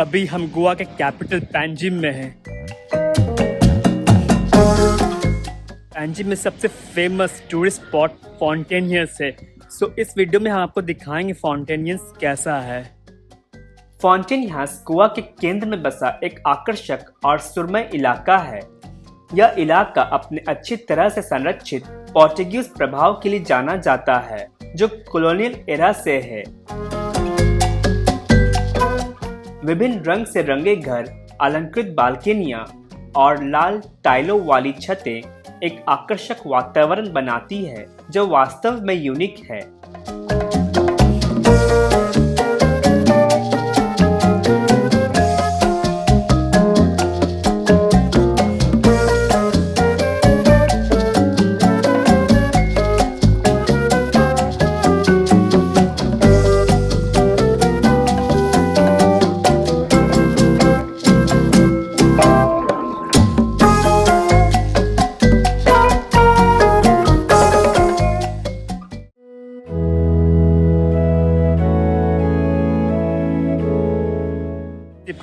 अभी हम गोवा के कैपिटल पैंजिम में हैं। पैंजिम में सबसे फेमस टूरिस्ट स्पॉट फाउंटेनियर्स है। सो इस वीडियो में हम आपको दिखाएंगे फाउंटेनियर्स कैसा है। फाउंटेनियर्स गोवा के केंद्र में बसा एक आकर्षक और सुरमय इलाका है। यह इलाका अपने अच्छी तरह से संरक्षित पोर्चुगीज प्रभाव के लिए जाना जाता है, जो कॉलोनियल एरा से है। विभिन्न रंग से रंगे घर, अलंकृत बालकनियां और लाल टाइलों वाली छतें एक आकर्षक वातावरण बनाती है, जो वास्तव में यूनिक है।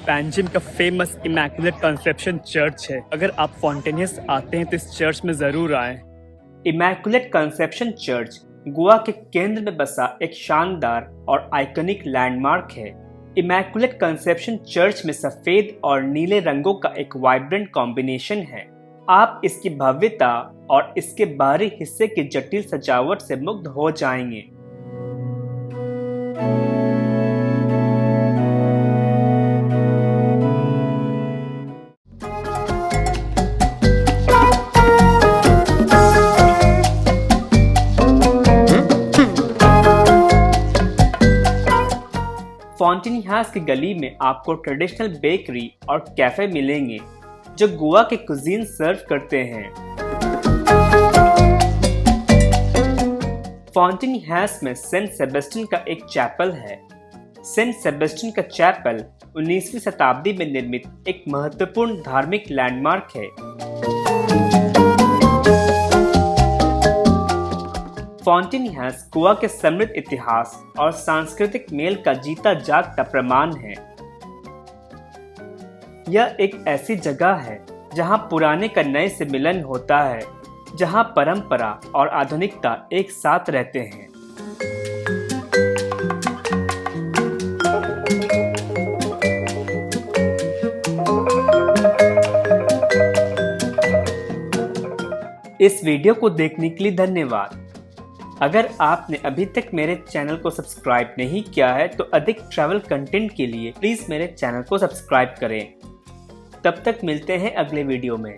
पैंजिम का फेमस इमैकुलेट कंसेप्शन चर्च है। अगर आप फाउंटेनियर्स आते हैं तो इस चर्च में जरूर आएं। इमैकुलेट कंसेप्शन चर्च गोवा के केंद्र में बसा एक शानदार और आइकॉनिक लैंडमार्क है। इमैकुलेट कंसेप्शन चर्च में सफेद और नीले रंगों का एक वाइब्रेंट कॉम्बिनेशन है। आप इसकी भव्यता और इसके बाहरी हिस्से की जटिल सजावट से मुग्ध हो जाएंगे। फाउंटेनियर्स की गली में आपको ट्रेडिशनल बेकरी और कैफे मिलेंगे, जो गोवा के कुजीन सर्व करते हैं। फाउंटेनियर्स में सेंट सेबेस्टियन का एक चैपल है। सेंट सेबेस्टियन का चैपल 19वीं शताब्दी में निर्मित एक महत्वपूर्ण धार्मिक लैंडमार्क है। फाउंटेनियर्स गोवा के समृद्ध इतिहास और सांस्कृतिक मेल का जीता जागता प्रमाण है। यह एक ऐसी जगह है जहां पुराने का नए से मिलन होता है, जहां परंपरा और आधुनिकता एक साथ रहते हैं। इस वीडियो को देखने के लिए धन्यवाद। अगर आपने अभी तक मेरे चैनल को सब्सक्राइब नहीं किया है तो अधिक ट्रैवल कंटेंट के लिए प्लीज़ मेरे चैनल को सब्सक्राइब करें। तब तक मिलते हैं अगले वीडियो में।